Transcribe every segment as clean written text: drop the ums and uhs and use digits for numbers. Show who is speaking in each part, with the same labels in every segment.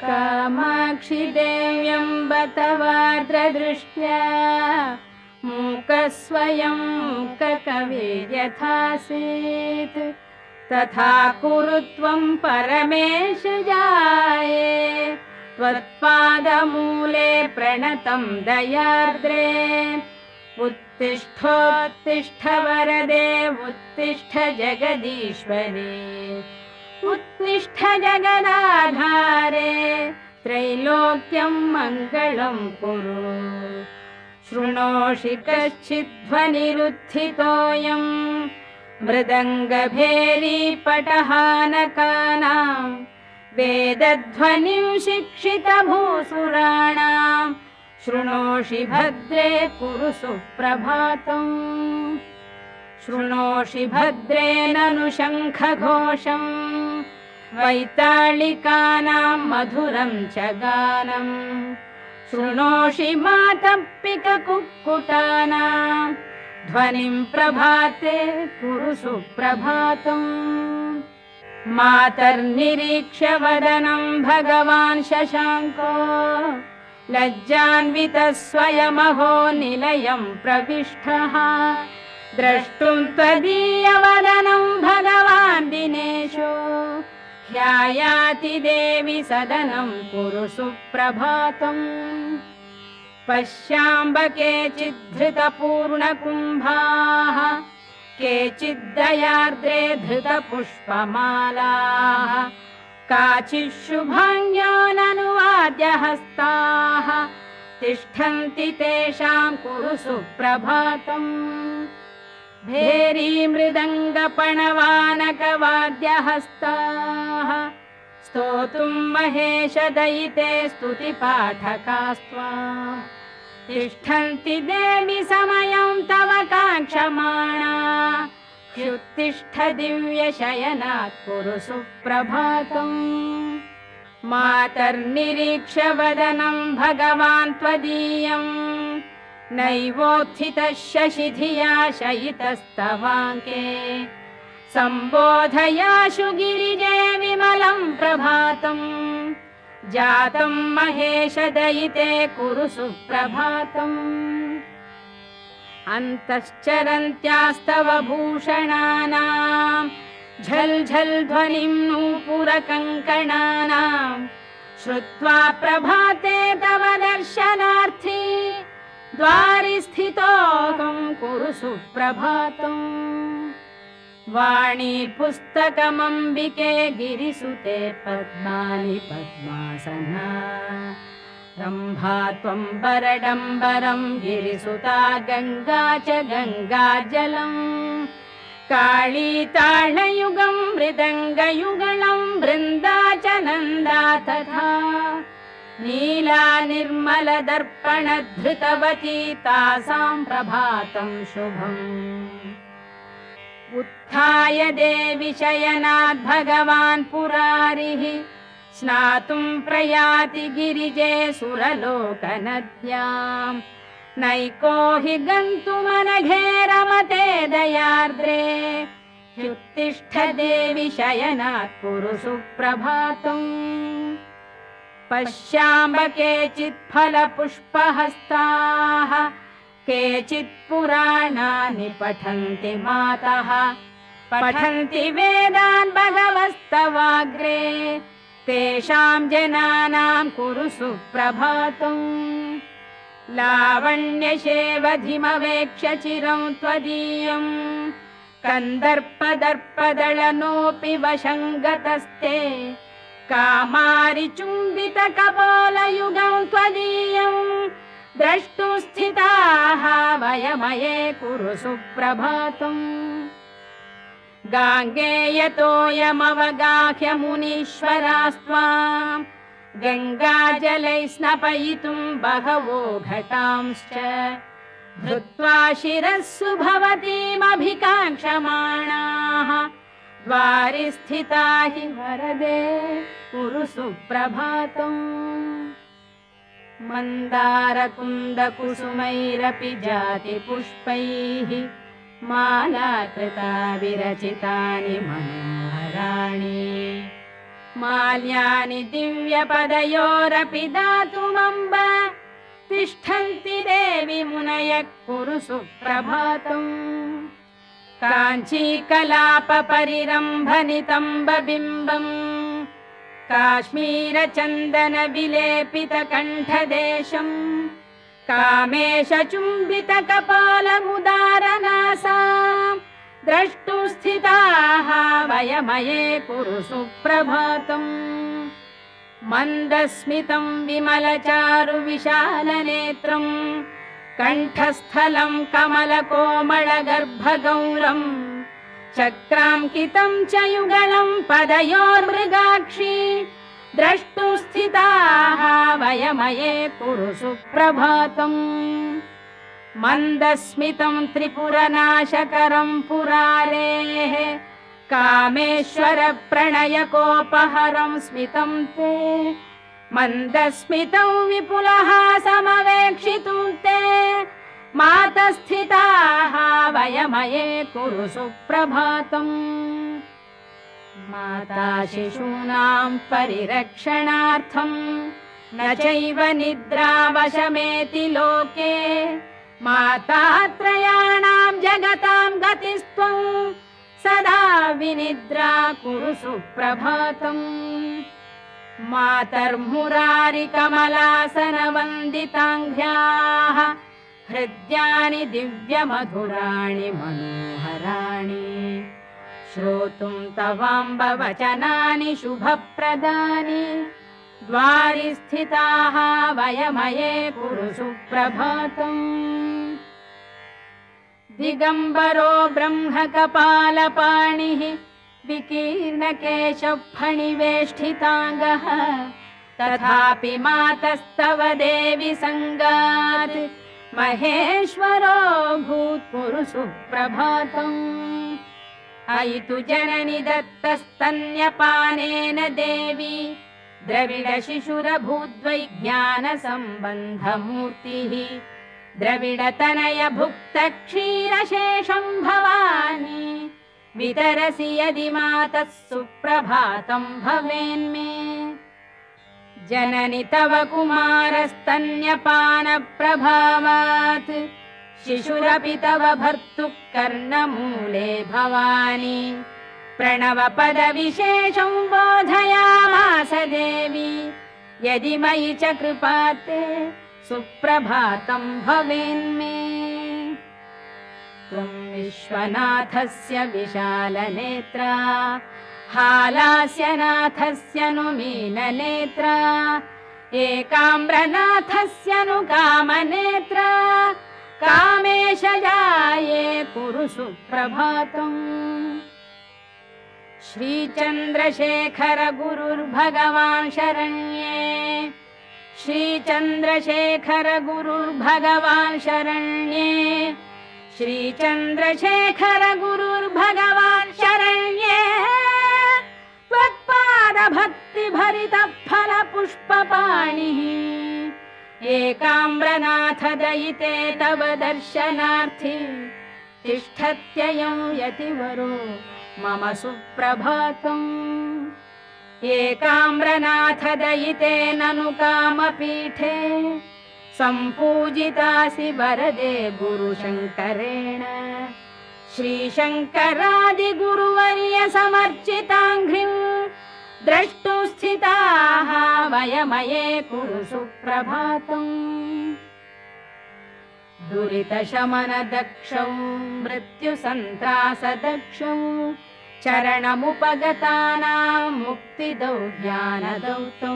Speaker 1: कामाक्षि देव्यम्ब तवार्द्रदृष्ट्या मूकस्वयं मूककविर्यथासीत् तथा कुरु त्वं परमेश जाये त्वत्पादमूले प्रणतं दयार्द्रे उत्तिष्ठोत्तिष्ठ वरदे उत्तिष्ठ जगदीश्वरे उत्तिष्ठ जगदाधारे त्रैलोक्यं मङ्गलं कुरु शृणोषि कश्चिद्ध्वनिरुत्थितोऽयं मृदङ्गभेरी पटहानकानां वेदध्वनिं शिक्षितभूसुराणां शृणोषि भद्रे कुरु सुप्रभातम् शृणोषि भद्रे ननु शङ्खघोषम् वैताళिकानां मधुरं च गानम् शृणोषि मातप्पिककुक्कुटानां ध्वनिं प्रभाते कुरु सुप्रभातम् मातर्निरीक्ष्य वदनं भगवान् शशाङ्को लज्जान्वितः स्वयमहो निलयं प्रविष्टः द्रष्टुं त्वदीयवदनं भगवान् दिनेशो ह्यायाति देवि सदनं कुरु सुप्रभातम् पश्याम्ब केचिद्धृतपूर्णकुम्भाः केचिद्दयार्द्रे धृतपुष्पमालाः काचिच्छुभाङ्गाननुवाद्यहस्ताः तिष्ठन्ति तेषां कुरु सुप्रभातम् भेरी मृदङ्गपणवानकवाद्यहस्ताः स्तोतुं महेशदयिते स्तुतिपाठकास्त्वा तिष्ठन्ति देवि समयं तव काङ्क्षमाणा ह्युत्तिष्ठ दिव्यशयनात् कुरु सुप्रभातम् मातर्निरीक्ष्य वदनं भगवान् त्वदीयम् नैवोत्थितः शशिधिया शयितस्तवाङ्के सम्बोधयाशु गिरिजे विमलं प्रभातम् जातं महेशदयिते कुरु सुप्रभातम् अन्तश्चरन्त्यास्तव भूषणानां झल् झल् ध्वनिं नूपुरकङ्कणानां श्रुत्वा प्रभाते तव दर्शनार्थी द्वारि स्थितोऽहं कुरु सुप्रभातम् वाणी पुस्तकमम्बिके गिरिसुते पद्मानि पद्मासना रम्भा त्वं वरडम्बरं गिरिसुता गङ्गा च गङ्गाजलम् काळी ताळयुगं मृदङ्गयुगलं वृन्दा च नन्दा तथा नीला निर्मलदर्पणधृतवती तासां प्रभातं शुभम् उत्थाय देवि शयनात् भगवान् पुरारिः स्नातुं प्रयाति गिरिजे सुरलोकनद्यां नैको हि गन्तुमनघे रमते दयार्द्रे ह्युत्तिष्ठ देवि शयनात् कुरु सुप्रभातम् पश्याम्ब केचित् फलपुष्पहस्ताः केचित् पुराणानि पठन्ति मातः पठन्ति वेदान् भगवस्तवाग्रे तेषां जनानां कुरु सुप्रभातम् लावण्यशेवधिमवेक्ष्य चिरं त्वदीयं कन्दर्पदर्पदलनोऽपि वशङ्गतस्ते कामारिचुम्बितकपोलयुगं त्वदीयं द्रष्टुं स्थिताः वयमये कुरु सुप्रभातम् गाङ्गेयतोऽयमवगाह्य मुनीश्वरास्त्वां गङ्गाजलै स्नपयितुं बहवो घटांश्च धृत्वा शिरस्सु भवतीमभिकाङ्क्षमाणाः द्वारि स्थिता हि वरदे कुरु सुप्रभातम् मन्दारकुन्दकुसुमैरपि जातिपुष्पैः मालाकृता विरचितानि मनोहराणि माल्यानि दिव्यपदयोरपि दातुमम्ब तिष्ठन्ति देवि मुनयः कुरु सुप्रभातम् काञ्चीकलापपरिरम्भनितम्बबिम्बम् काश्मीरचन्दनविलेपितकण्ठदेशम् कामेशचुम्बितकपालमुदारनासा द्रष्टुं स्थिताः वयमये कुरु सुप्रभातम् मन्दस्मितं विमलचारुविशालनेत्रम् कण्ठस्थलं कमलकोमलगर्भगौरम् चक्राङ्कितं च युगलं पदयोर्मृगाक्षी द्रष्टुं स्थिताः वयमये कुरु सुप्रभातम् मन्दस्मितं त्रिपुरनाशकरं पुरारेः कामेश्वर प्रणयकोपहरं स्मितं ते मन्दस्मितं विपुलहासमवेक्षितुं ते मातस्थिताः वयमये कुरु सुप्रभातम् माता शिशूनां परिरक्षणार्थं न चैव निद्रावशमेति लोके मातात्रयाणां जगतां गतिस्त्वं सदा विनिद्रा कुरु सुप्रभातम् मातर्मुरारिकमलासनवन्दिताङ्घ्र्याः हृद्यानि दिव्यमधुराणि मनोहराणि श्रोतुं तवाम्बवचनानि शुभप्रदानि द्वारि स्थिताः वयमये कुरु सुप्रभातम् दिगम्बरो ब्रह्मकपालपाणिः विकीर्णकेशफणिवेष्टिताङ्गः तथापि मातस्तव देवि संगात् महेश्वरो भूत् कुरु सुप्रभातम् अयि तु जननि दत्तस्तन्यपानेन देवी द्रविडशिशुरभूद्वै ज्ञानसम्बन्धमूर्तिः द्रविडतनय भुक्तक्षीरशेषं भवानी वितरसि यदि मातः सुप्रभातं भवेन्मे जननि तव कुमारस्तन्यपानप्रभावात् शिशुरपि तव भर्तुः कर्णमूले भवानी प्रणवपदविशेषं बोधयामास देवी यदि मयि च कृपाते सुप्रभातं भवेन्मे त्वं विश्वनाथस्य विशालनेत्रा हालास्यनाथस्य नु मीननेत्रा एकाम्रनाथस्य नु कामनेत्रा कामेशजाये कुरु सुप्रभातम् श्रीचन्द्रशेखर गुरुर्भगवान् शरण्ये श्रीचन्द्रशेखर गुरुर्भगवान् शरण्ये श्रीचन्द्रशेखर गुरुर्भगवान् शरण्ये त्वत्पादभक्तिभरितफलपुष्पपाणिः एकाम्रनाथ दयिते तव दर्शनार्थी तिष्ठत्ययं यतिवरो मम सुप्रभातम् एकाम्रनाथ दयिते ननु कामपीठे सम्पूजितासि वरदे गुरुशङ्करेण श्रीशङ्करादिगुरुवर्य समर्चिताङ्घ्रिं द्रष्टुं स्थिताः वयमये कुरु सुप्रभातम् दुरितशमनदक्षौ मृत्युसन्त्रासदक्षौ चरणमुपगतानां मुक्तिदौ ज्ञानदौ तौ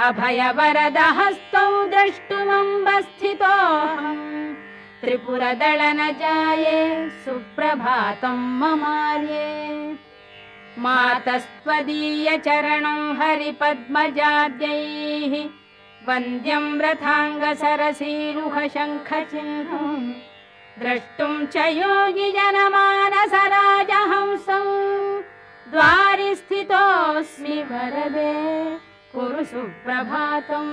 Speaker 1: अभयवरदहस्तौ द्रष्टुमम्बस्थितोऽहम् त्रिपुरदळनजाये सुप्रभातं ममार्ये मातस्त्वदीयचरणं हरिपद्मजाद्यैः वन्द्यं रथाङ्गसरसीरुहशङ्खचिह्नं द्रष्टुं च योगिजनमानसराजहंसं द्वारि स्थितोऽस्मि वरदे कुरु सुप्रभातम्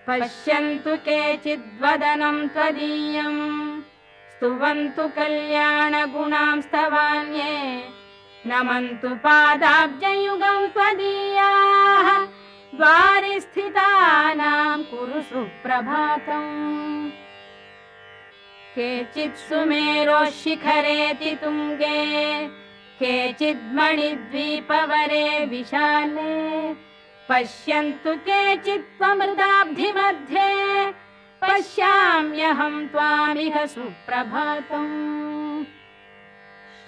Speaker 1: पश्यन्तु केचिद्वदनं त्वदीयं स्तुवन्तु कल्याणगुणां स्तवान्ये नमन्तु पादाब्जयुगं त्वदीयाः द्वारे स्थितानां कुरु सुप्रभातम् केचित् सुमेरोः शिखरेति तुङ्गे केचिद्मणिद्वीपवरे विशाले पश्यन्तु केचित् त्वमृताब्धिमध्ये पश्याम्यहं त्वामिह सुप्रभातम्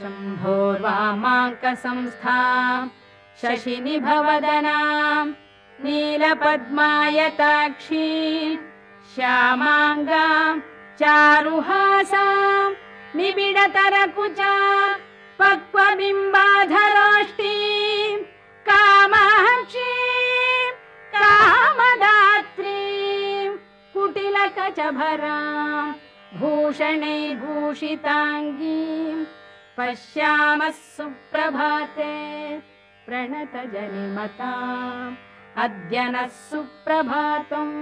Speaker 1: शम्भोर्वामाङ्कसंस्थां शशिनिभवदनां नीलपद्मायताक्षी श्यामाङ्गां चारुहासां निबिडतरकुचा पक्वबिम्बाधरोष्टीं कामाक्षीं कामदात्रीं कुटिलकचभरां भूषणैर्भूषिताङ्गीं पश्यामः सुप्रभाते प्रणतजनिमताम् अद्य नः सुप्रभातम्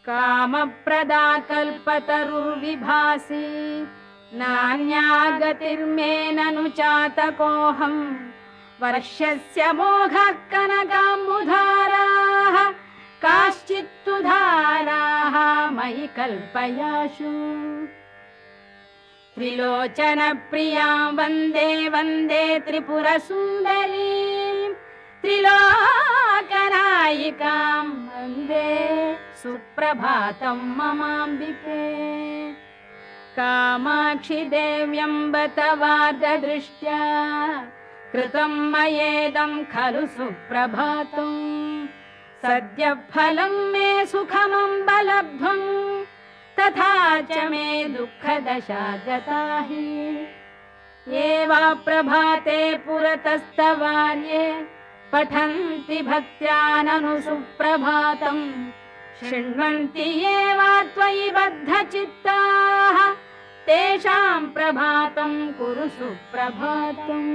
Speaker 1: कामप्रदा कल्पतरुर्विभासि नान्या गतिर्मे ननु चातकोऽहम् वर्षस्य मोघः कनकाम्बुधाराः काश्चित्तु धाराः मयि कल्पयाशु त्रिलोचनप्रियां वन्दे वन्दे त्रिपुरसुन्दरीं त्रिलोकनायिकां वन्दे सुप्रभातं ममाम्बिके कामाक्षि देव्यम्ब तवार्धदृष्ट्या कृतं मयेदं खलु सुप्रभातम् सद्य फलं मे सुखमम्ब लब्ध्वम् तथा च मे दुःखदशा गता हि ये वा प्रभाते पुरतस्तवार्ये पठन्ति भक्त्या ननु सुप्रभातम् शृण्वन्ति ये वा त्वयि बद्धचित्ताः तेषां प्रभातं कुरु सुप्रभातम्।